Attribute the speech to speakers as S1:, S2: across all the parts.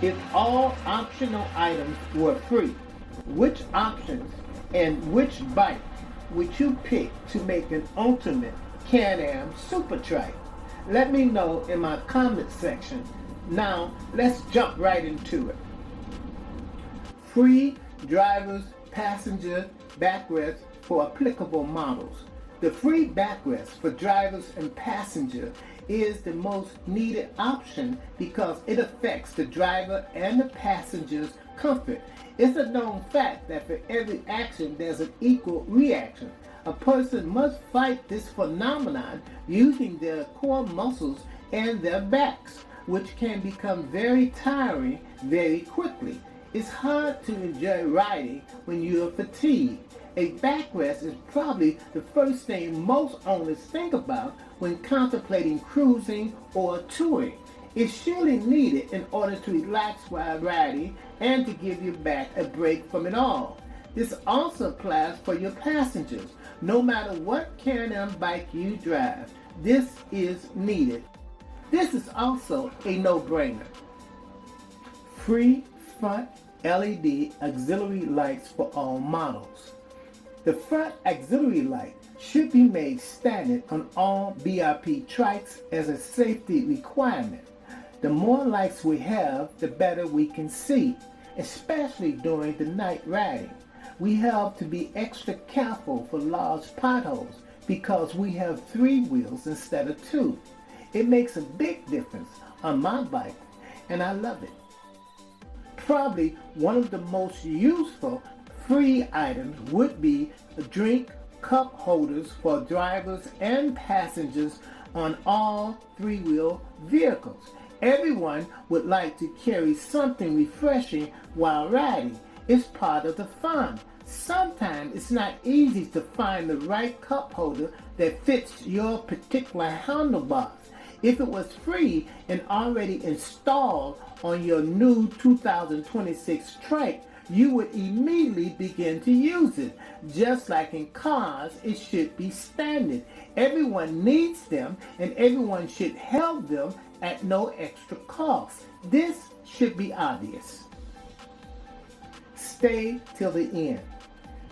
S1: If all optional items were free, which options and which bike would you pick to make an ultimate Can-Am Super-Trike? Let me know in my comment section. Now, let's jump right into it. Free drivers, passenger backrest for applicable models. The free backrest for drivers and passengers is the most needed option because it affects the driver and the passenger's comfort. It's a known fact that for every action there's an equal reaction. A person must fight this phenomenon using their core muscles and their backs, which can become very tiring very quickly. It's hard to enjoy riding when you're fatigued. A backrest is probably the first thing most owners think about when contemplating cruising or touring. It's surely needed in order to relax while riding and to give your back a break from it all. This also applies for your passengers. No matter what Can-Am bike you drive, this is needed. This is also a no-brainer. Free front LED auxiliary lights for all models. The front auxiliary light should be made standard on all BRP trikes as a safety requirement. The more lights we have, the better we can see, especially during the night riding. We have to be extra careful for large potholes because we have 3 wheels instead of 2. It makes a big difference on my bike, and I love it. Probably one of the most useful free items would be drink cup holders for drivers and passengers on all 3-wheel vehicles. Everyone would like to carry something refreshing while riding. It's part of the fun. Sometimes it's not easy to find the right cup holder that fits your particular handlebars. If it was free and already installed on your new 2026 trike, you would immediately begin to use it. Just like in cars, it should be standard. Everyone needs them and everyone should have them at no extra cost. This should be obvious. Stay till the end.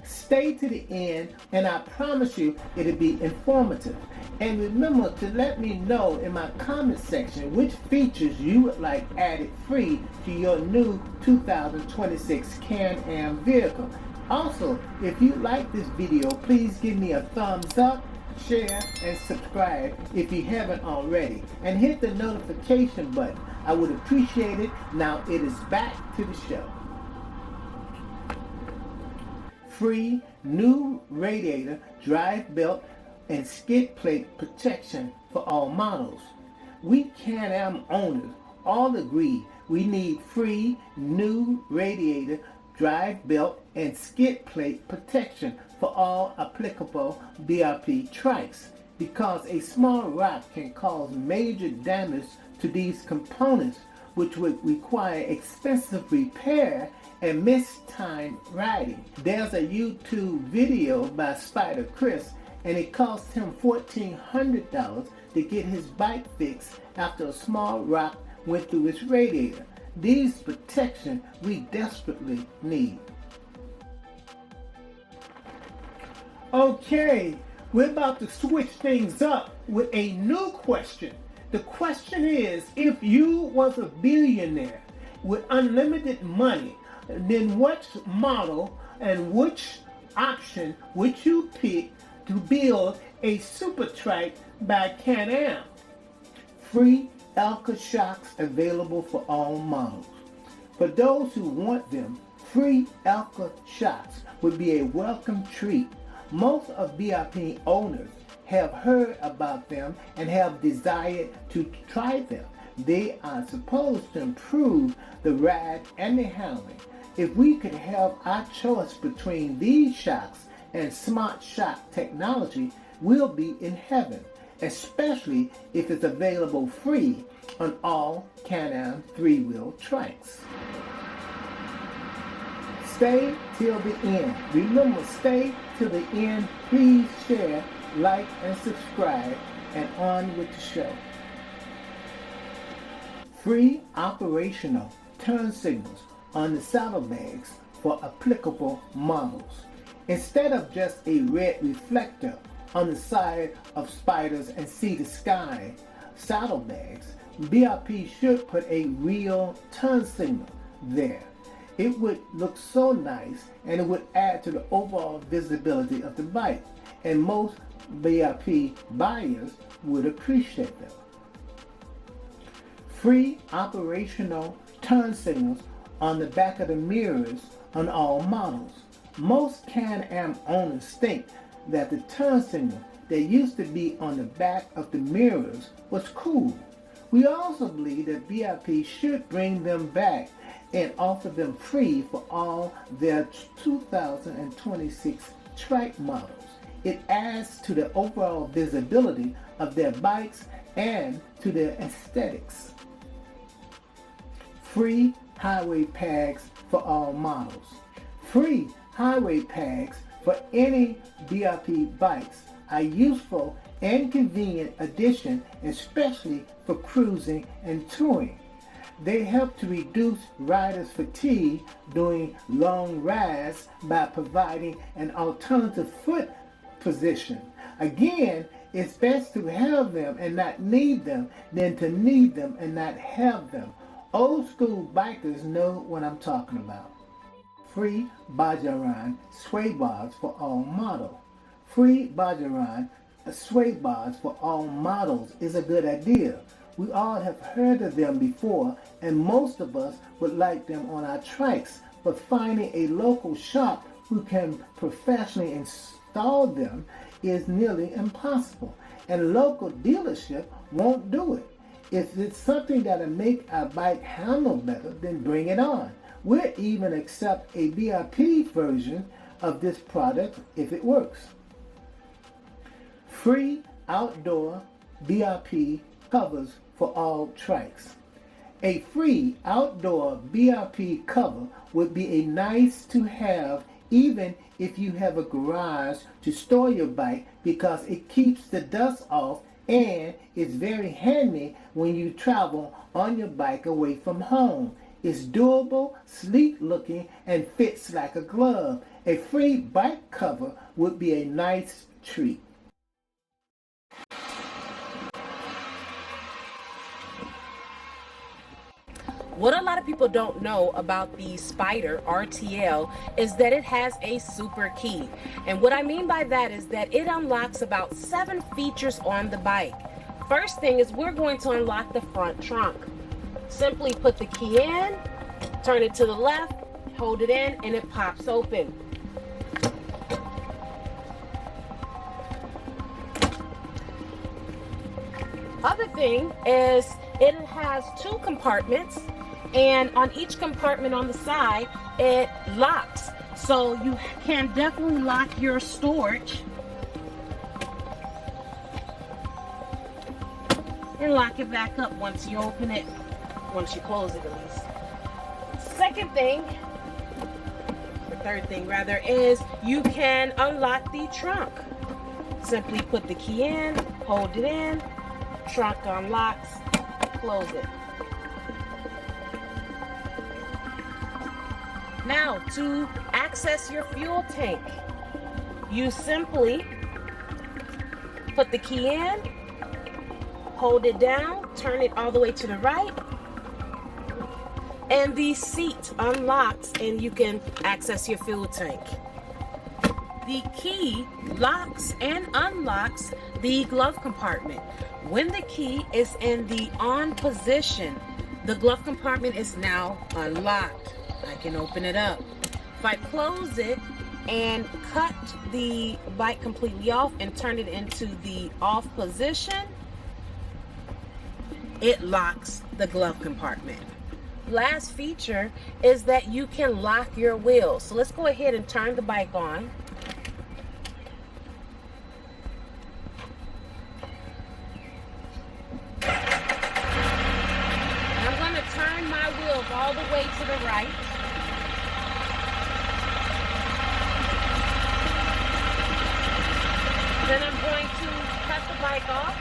S1: Stay to the end and I promise you it'll be informative. And remember to let me know in my comment section which features you would like added free to your new 2026 Can-Am vehicle. Also, if you like this video, please give me a thumbs up, share, and subscribe if you haven't already. And hit the notification button. I would appreciate it. Now it is back to the show. Free new radiator, drive belt, and skid plate protection for all models. We Can-Am owners all agree we need free new radiator, drive belt, and skid plate protection for all applicable BRP trikes because a small rock can cause major damage to these components, which would require expensive repair and mistimed riding. There's a YouTube video by Spyder Chris, and it cost him $1,400 to get his bike fixed after a small rock went through his radiator. These protection we desperately need. Okay, we're about to switch things up with a new question. The question is, if you was a billionaire with unlimited money, then which model and which option would you pick to build a Super-Trike by Can-Am? Free Alca shocks available for all models. For those who want them, free Alca shocks would be a welcome treat. Most of BRP owners have heard about them and have desired to try them. They are supposed to improve the ride and the handling. If we could have our choice between these shocks and smart shock technology, we'll be in heaven, especially if it's available free on all Can-Am 3-wheel trikes. Stay till the end. Remember, stay till the end. Please share, like, and subscribe, and on with the show. Free operational turn signals on the saddlebags for applicable models. Instead of just a red reflector on the side of Spyders and Sea to Sky saddlebags, BRP should put a real turn signal there. It would look so nice, and it would add to the overall visibility of the bike, and most BRP buyers would appreciate them. Free operational turn signals on the back of the mirrors on all models. Most Can-Am owners think that the turn signal that used to be on the back of the mirrors was cool. We also believe that BRP should bring them back and offer them free for all their 2026 trike models. It adds to the overall visibility of their bikes and to their aesthetics. Free highway tags for all models. Free highway tags for any BRP bikes are useful and convenient addition, especially for cruising and touring. They help to reduce riders' fatigue during long rides by providing an alternative foot position. Again, it's best to have them and not need them than to need them and not have them. Old school bikers know what I'm talking about. Free Bajaj sway bars for all models. Free Bajaj sway bars for all models is a good idea. We all have heard of them before, and most of us would like them on our trikes, but finding a local shop who can professionally install them is nearly impossible, and local dealership won't do it. If it's something that'll make our bike handle better, then bring it on. We'll even accept a BRP version of this product if it works. Free outdoor BRP covers for all trikes. A free outdoor BRP cover would be a nice to have even if you have a garage to store your bike, because it keeps the dust off and it's very handy when you travel on your bike away from home. It's durable, sleek looking, and fits like a glove. A free bike cover would be a nice treat.
S2: What a lot of people don't know about the Spyder RTL is that it has a super key. And what I mean by that is that it unlocks about 7 features on the bike. First thing is we're going to unlock the front trunk. Simply put the key in, turn it to the left, hold it in, and it pops open. Other thing is it has 2 compartments, and on each compartment on the side it locks, so you can definitely lock your storage and lock it back up once you open it, once you close it at least. Third thing rather, is you can unlock the trunk. Simply put the key in, hold it in, trunk unlocks, close it. Now, to access your fuel tank, you simply put the key in, hold it down, turn it all the way to the right, and the seat unlocks and you can access your fuel tank. The key locks and unlocks the glove compartment. When the key is in the on position, the glove compartment is now unlocked. I can open it up. If I close it and cut the bike completely off and turn it into the off position, it locks the glove compartment. Last feature is that you can lock your wheels. So let's go ahead and turn the bike on. I'm going to turn my wheels all the way to the right. Then I'm going to cut the bike off.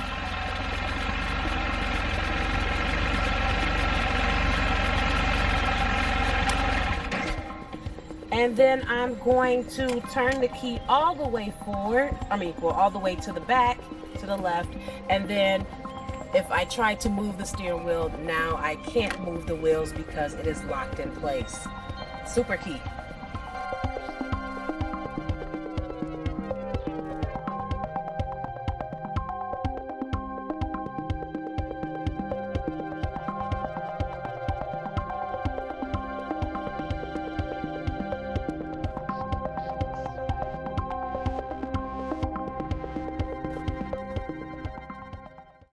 S2: And then I'm going to turn the key all the way forward. Well, all the way to the back, to the left. And then if I try to move the steering wheel, now I can't move the wheels because it is locked in place. Super key.